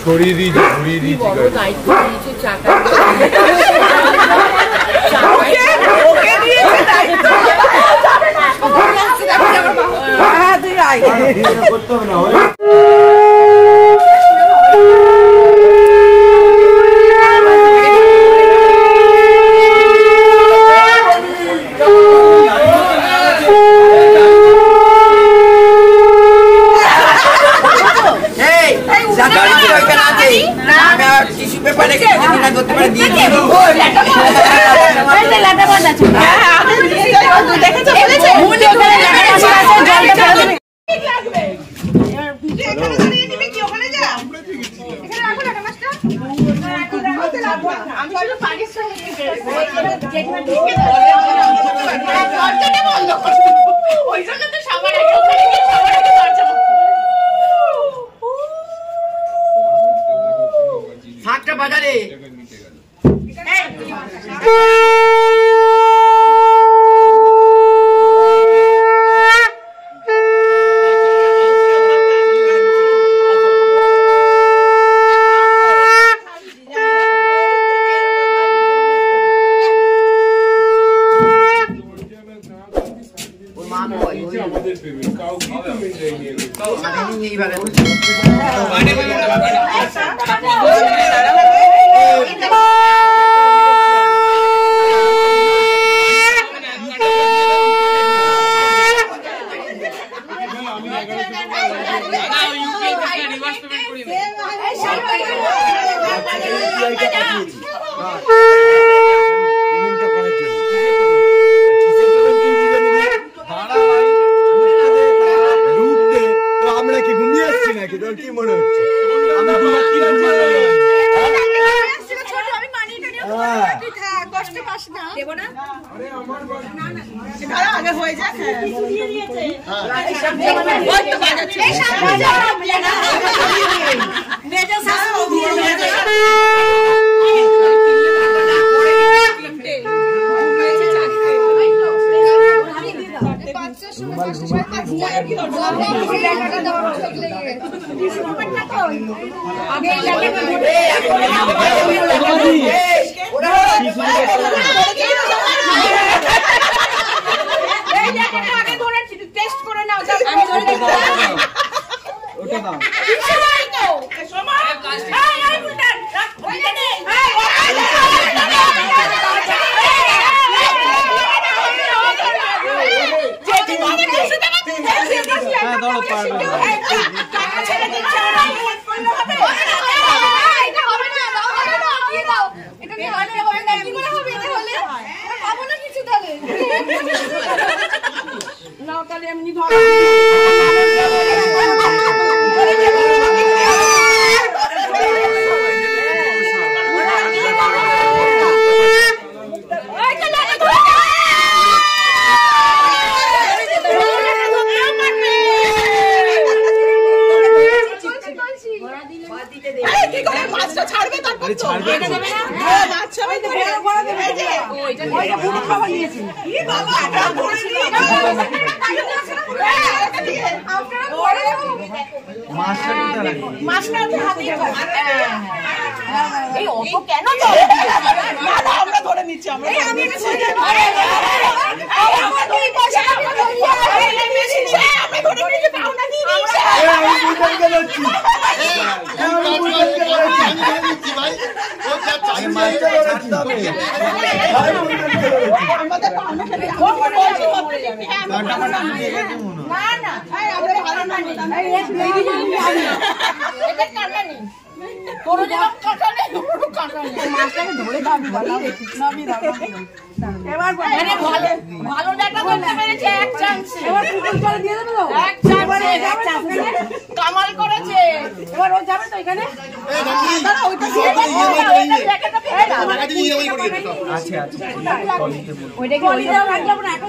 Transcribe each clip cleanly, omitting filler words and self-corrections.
ছড়িয়ে দিয়েছি বড় দায়িত্ব দিয়েছে চাকা ওকে দিয়েছে দায়িত্ব করতে হবে না ভালো ডাটা করতে পেরেছি কামাল করেছে এবার ও যাবে তো এখানে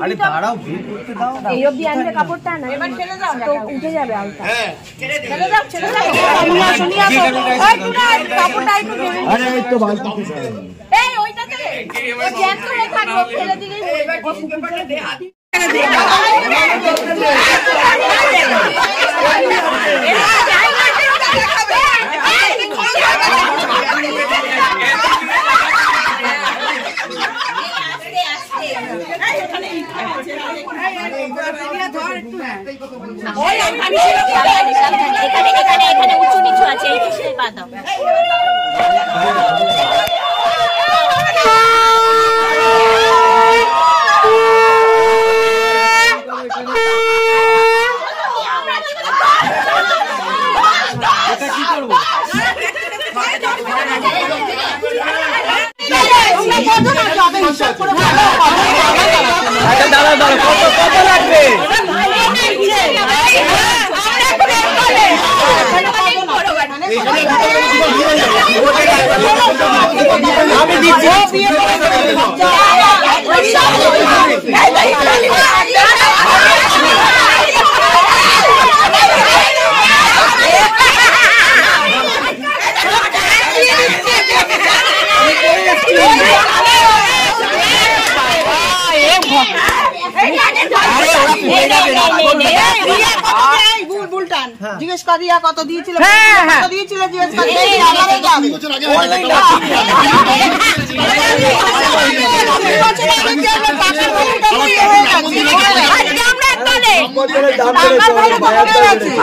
আরে দাঁড়াও এই অবধি আনবে কাপড়টা না এবার ছেড়ে দাও তো উঠে যাবে আলতা ছেড়ে দাও কাপড়টা একটু আরে এই তো বালতি এই ওইটাতে জ্যাম করে থাকো ফেলে দিলেই এখানে উঁচু নিচু আছে এই সেই বাদাম কত লাগবে আমি দিচ্ছি জিজ্ঞেস করিয়া কত দিয়েছিল কত দিয়েছিল জিজ্ঞেস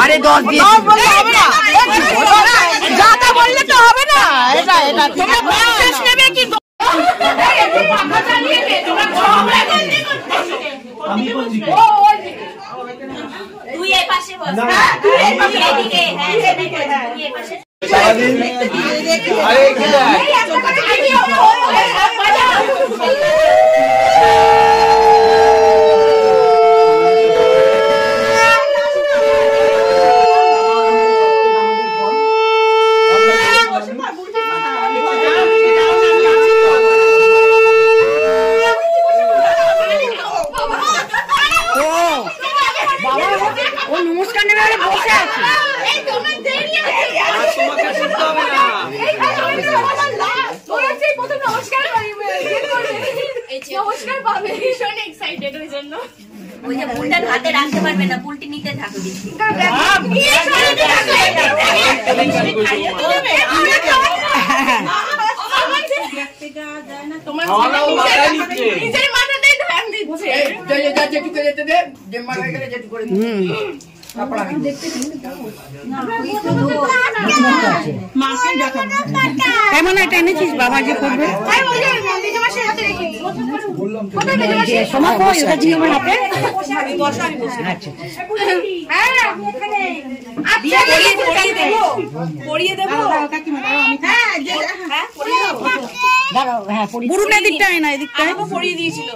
আরে 10 দিন যাতা বললে তো হবে না এটা এটা তোমরা পঞ্চাশ নেবে কি আমি বলছি তুই এই পাশে বস তুই এদিকে হ্যাঁ তুই এই পাশে আরে কি নমস্কার পাবে ভীষণ এক্সাইটেড ওই জন্য ওই যে বুলটা হাতে রাখতে পারবে না বুলটি নিতে থাকো দেখি তোমার নিজের মাথাতেই ধ্যান দিচ্ছে যেটুকু যেতে দে যে মারা হয়ে গেলে যেটুকু করে কেমন এটা এনেছিস বাবা যে করবে পুরুটা দিকটাই না এদিকটায় পরিয়ে দিয়েছিল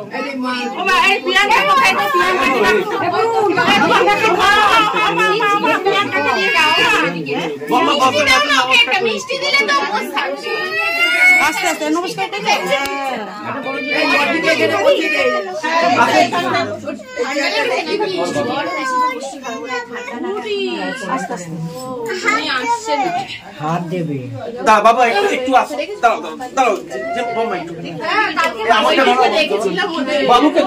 আস্তে আস্তে নমস্কার হাত দেবে বাবা একটু আসো দাঁড়াও দাঁড়াও বাবুকে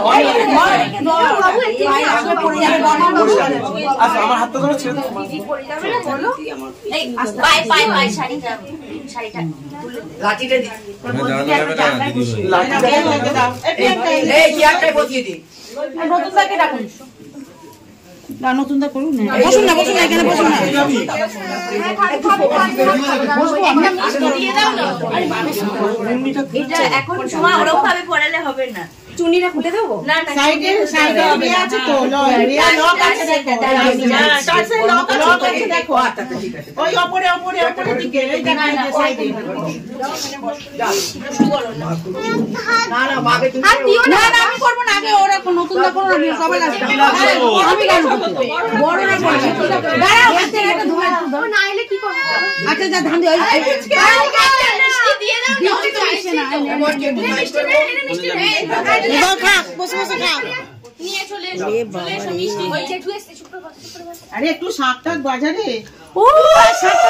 আচ্ছা আমার হাতটা ধরো ছেড়ে শাড়িটা লাঠিটা নতুন দা করুন বসুন না বসুন না এখানে বসুন না এটা এখন সময় ওরকম ভাবে পড়ালে হবে না চুনিটা খুঁটে দেবো না না সাইডে সাইডে রিয়া আছে তো রিয়া লক আছে দেখো টাচের লক আছে দেখো ঠিক আছে ওই উপরে উপরে উপরে দিকে এই দেখো সাইডে না না মাকে তুমি আর দিও না না আমি করব না আগে ওরা নতুন দেখো না সবাই আসবে আমি কেন বড় না করবে দাঁড়াও হাতে একটা ধোয়া দাও না আইলে কি করব আচ্ছা যা ধান দিও মিষ্টি দিয়ে দাও মিষ্টি তো আসে না মিষ্টি এবার খা বসে বসে খা নিয়ে চলে এসো মিষ্টি ওই যে একটু এসে শুক্রবার আরে একটু শাকটা বাজারে ও শাকটা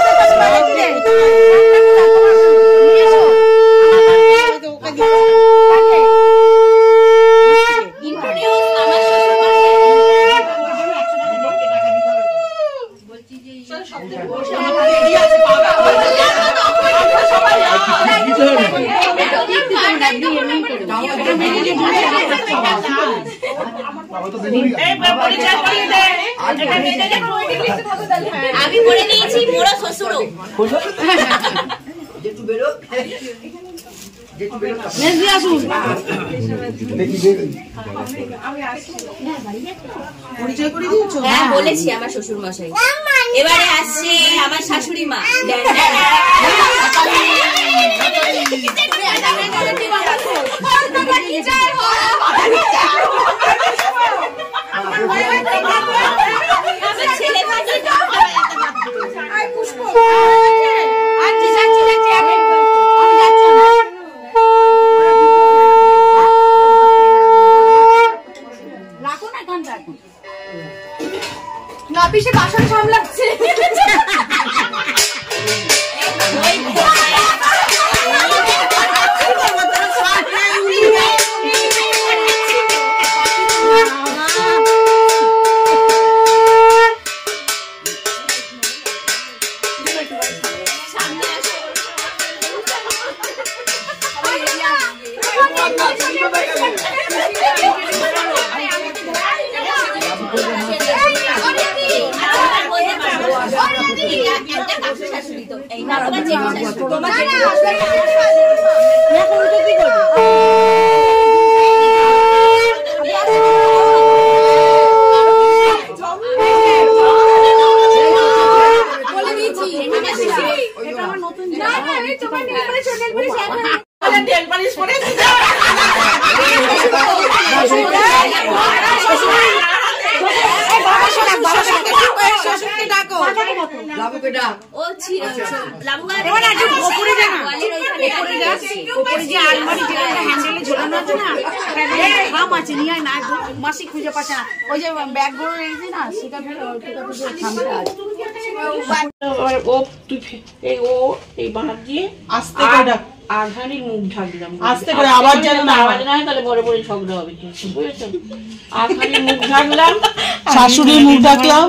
তো বাজারে ইন্ট্রোডিউস আমার শ্বশুর আমি বলে দিয়েছি মোরা শ্বশুরও যেটু বেরো হ্যাঁ বলেছি আমার শ্বশুর মশাই এবারে আসছে আমার শাশুড়ি মা ছেলে না পিছে বাসন সামলাচ্ছে ও ছিল মাসি খুঁজে পাচ্ছে না ওই যে ব্যাগ গুলো রেখেছি না সেটা ও তুই এই ও এই বাঁধ দিয়ে আস্তে করে আধানির মুখ ঢাকলাম আস্তে করে আবার যেন না আওয়াজ না হয় তাহলে বড় বড় ঝগড়া হবে বুঝেছো আধানির মুখ ঢাকলাম শাশুড়ির মুখ ডাকলাম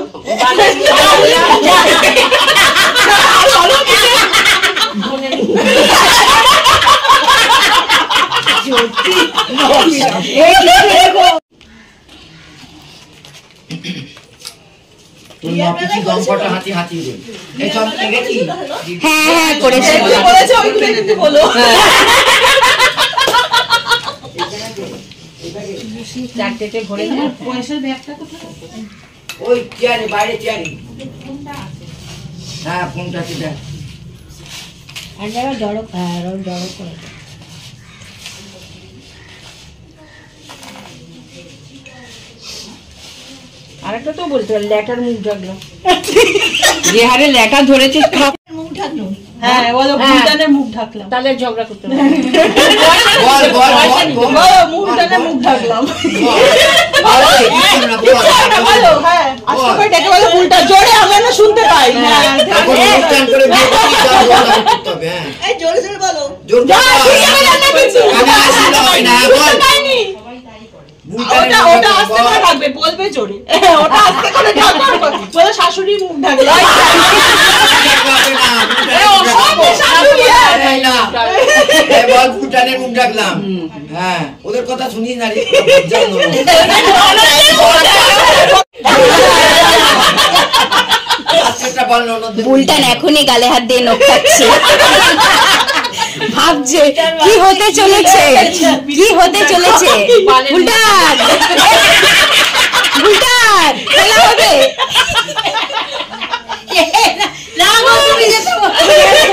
হ্যাঁ করেছি চারটেতে ভরে পয়সার ব্যাগটা কোথায় ওই চেয়ারে বাইরে চেয়ারে হ্যাঁ ফোনটা সেটা আর যারা জড়ো জড়ো করে আরেকটা তো বলতে পারলে ল্যাটার মুখ ঢাকলাম যে হারে ল্যাটা ধরেছিস মুখ ঢাকলো হ্যাঁ বলো ভুটানের মুখ ঢাকলাম তাহলে ঝগড়া করতে হবে মুখ টানে মুখ ঢাকলাম বলো হ্যাঁ আজকে করে ডেকে বলো ভুলটা জোরে আমরা না শুনতে পাই হ্যাঁ এই জোরে জোরে বলো ওটা ওটা আস্তে করে ঢাকবে বলবে জোরে ওটা আস্তে করে ঢাকবে বলো শাশুড়ি মুখ ঢাকলো ভুটানের মুখ ডাকলাম হ্যাঁ ওদের কথা শুনিস না রে বুলটান এখনই গালে হাত দিয়ে নখ খাচ্ছে ভাব ভাবছে কি হতে চলেছে, কি হতে চলেছে। বুলটান বুলটান খেলা হবে।